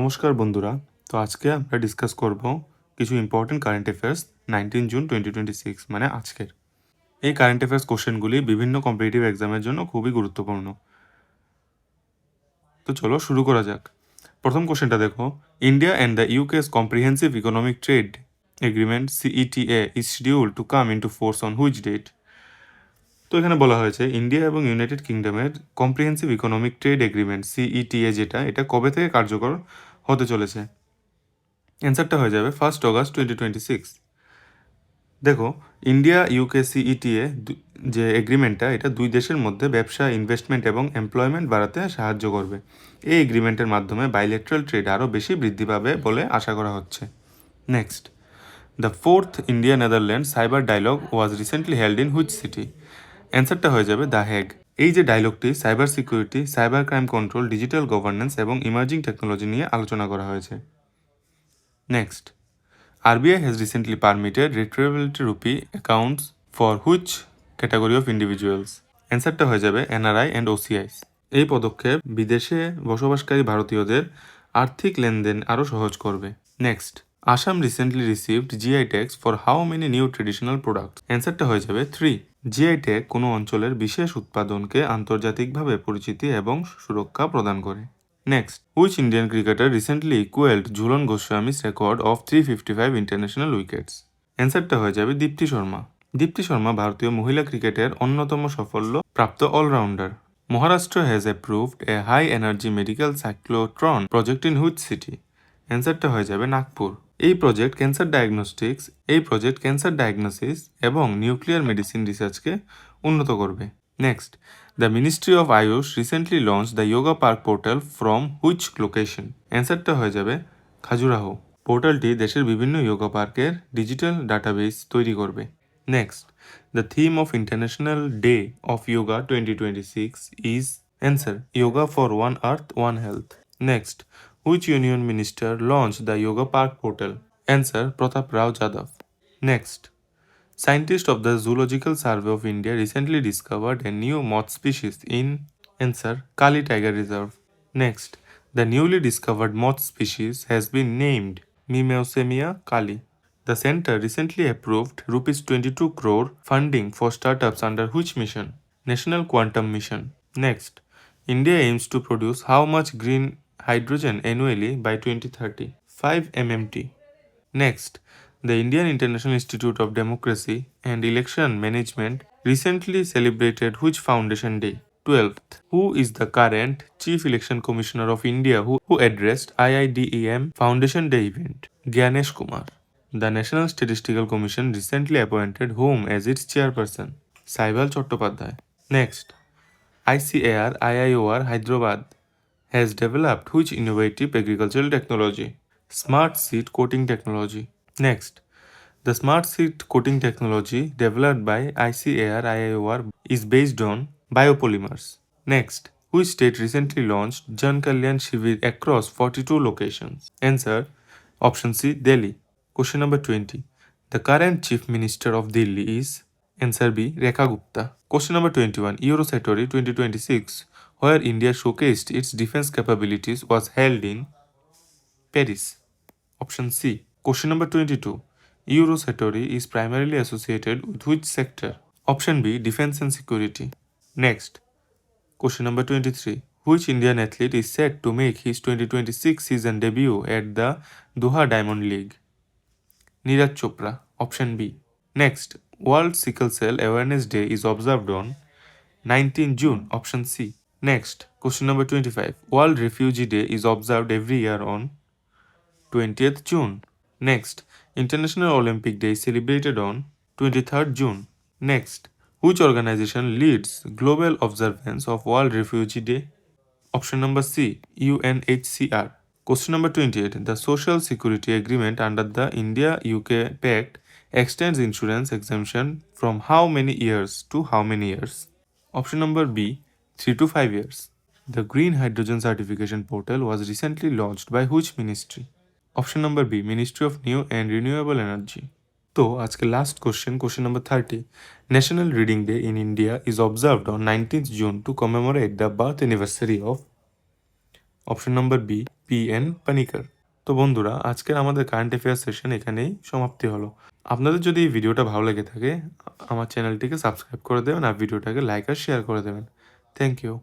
নমস্কার বন্ধুরা। তো আজকে আমরা ডিসকাস করব কিছু ইম্পর্টেন্ট কারেন্ট অ্যাফেয়ার্স 19 জুন 2026 মানে আজকের। এই কারেন্ট অ্যাফেয়ার্স কোশ্চেনগুলি বিভিন্ন কম্পিটিটিভ এক্সামের জন্য খুবই গুরুত্বপূর্ণ। তো চলো শুরু করা যাক। প্রথম কোশ্চেনটা দেখো, India and the UK's comprehensive economic trade agreement CETA is schedule to come into force on which date? তো এখানে বলা হয়েছে ইন্ডিয়া এবং ইউনাইটেড কিংডমের comprehensive economic trade agreement CETA এটা কবে থেকে কার্যকর হতে চলেছে? অ্যান্সারটা হয়ে যাবে 1 অগস্ট 2026। দেখো, ইন্ডিয়া ইউকে CETA যে এগ্রিমেন্টটা এটা দুই দেশের মধ্যে ব্যবসা, ইনভেস্টমেন্ট এবং এমপ্লয়মেন্ট বাড়াতে সাহায্য করবে। এই এগ্রিমেন্টের মাধ্যমে বাইলেটারাল ট্রেড আরও বেশি বৃদ্ধি পাবে বলে আশা করা হচ্ছে। Next, the fourth India Netherland cyber dialogue was recently held in which city? অ্যান্সারটা হয়ে যাবে দ্য হেগ। এই যে ডায়লগটি cyber security, cyber crime control, digital governance এবং ইমার্জিং টেকনোলজি নিয়ে আলোচনা করা হয়েছে। Next, RBI has recently permitted retrievability rupee accounts for which category of individuals? অ্যান্সারটা হয়ে যাবে NRI and OCIs। এই পদক্ষেপ বিদেশে বসবাসকারী ভারতীয়দের আর্থিক লেনদেন আরও সহজ করবে। Next, Assam recently received GI tax for how many new traditional product? অ্যান্সারটা হয়ে যাবে 3। GI ট্যাগ কোনো অঞ্চলের বিশেষ উৎপাদনকে আন্তর্জাতিকভাবে পরিচিতি এবং সুরক্ষা প্রদান করে। Next, which Indian cricketer recently equaled Jhulan Goswami's record of 355 international wickets? অ্যান্সারটা হয়ে যাবে দীপ্তি শর্মা। দীপ্তি শর্মা ভারতীয় মহিলা ক্রিকেটের অন্যতম সাফল্য প্রাপ্ত all-rounder. Maharashtra has approved a high energy medical cyclotron project in which city? অ্যান্সারটা হয়ে যাবে নাগপুর। এই প্রজেক্ট ক্যান্সার ডায়াগনোসিস এবং নিউক্লিয়ার মেডিসিন রিসার্চকে উন্নত করবে। Next, the ministry of AYUSH recently launch the yoga park portal from which location? অ্যান্সারটা হয়ে যাবে খাজুরাহো। পোর্টালটি দেশের বিভিন্ন যোগা পার্কের ডিজিটাল ডাটাবেস তৈরি করবে। Next, the theme of international day of yoga 2026 is? Answer yoga for one earth one health. Next, which union minister launched the yoga park portal? Answer Pratap Rao Jadhav. Next, scientists of the Zoological Survey of India recently discovered a new moth species in? Answer Kali Tiger Reserve. Next, the newly discovered moth species has been named Mimeusemia kali. The center recently approved rupees 22 crore funding for startups under which mission? National Quantum Mission. Next, India aims to produce how much green hydrogen annually by 2030? 5 MMT. Next, the Indian International Institute of Democracy and Election Management recently celebrated which Foundation Day? 12th. Who is the current Chief Election Commissioner of India who addressed IIDEM Foundation Day event? Gyanesh Kumar. The National Statistical Commission recently appointed whom as its chairperson? Saibal Chattopadhyay. Next, ICAR Hyderabad has developed which innovative agricultural technology? Smart seed coating technology. Next, the smart seed coating technology developed by ICAR is based on biopolymers. Next, which state recently launched Jan Kalyan Shivir across 42 locations? Answer option C, Delhi. Question number 20. The current chief minister of Delhi is? Answer B, Rekha Gupta. Question number 21. Eurosatory 2026, where India showcased its defense capabilities, was held in? Paris. Option C. Question number 22. Eurosatory is primarily associated with which sector? Option B, defense and security. Next, question number 23. Which Indian athlete is set to make his 2026 season debut at the Doha Diamond League? Neeraj Chopra. Option B. Next, World Sickle Cell Awareness Day is observed on 19 June. Option C. Next, question number 25. World Refugee Day is observed every year on 20th June. Next, International Olympic Day is celebrated on 23rd June. Next, which organization leads global observance of World Refugee Day? Option number C, UNHCR. Question number 28. The Social Security Agreement under the India-UK Pact extends insurance exemption from how many years to how many years? Option number B, 3 to 5 years. The Green Hydrogen Certification Portal was recently launched by which ministry? Option number B, Ministry of New and Renewable Energy. তো আজকে last question number 30. National reading day in India is observed on 19th June to commemorate the birth anniversary of? Option number B, P.N. Panikkar। তো বন্ধুরা, আজকের আমাদের current affairs session এখানেই সমাপ্তি হলো। আপনাদের যদি এই ভিডিওটা ভালো লেগে থাকে আমার চ্যানেলটিকে সাবস্ক্রাইব করে দেবেন আর ভিডিওটাকে লাইক আর শেয়ার করে দেবেন। Thank you.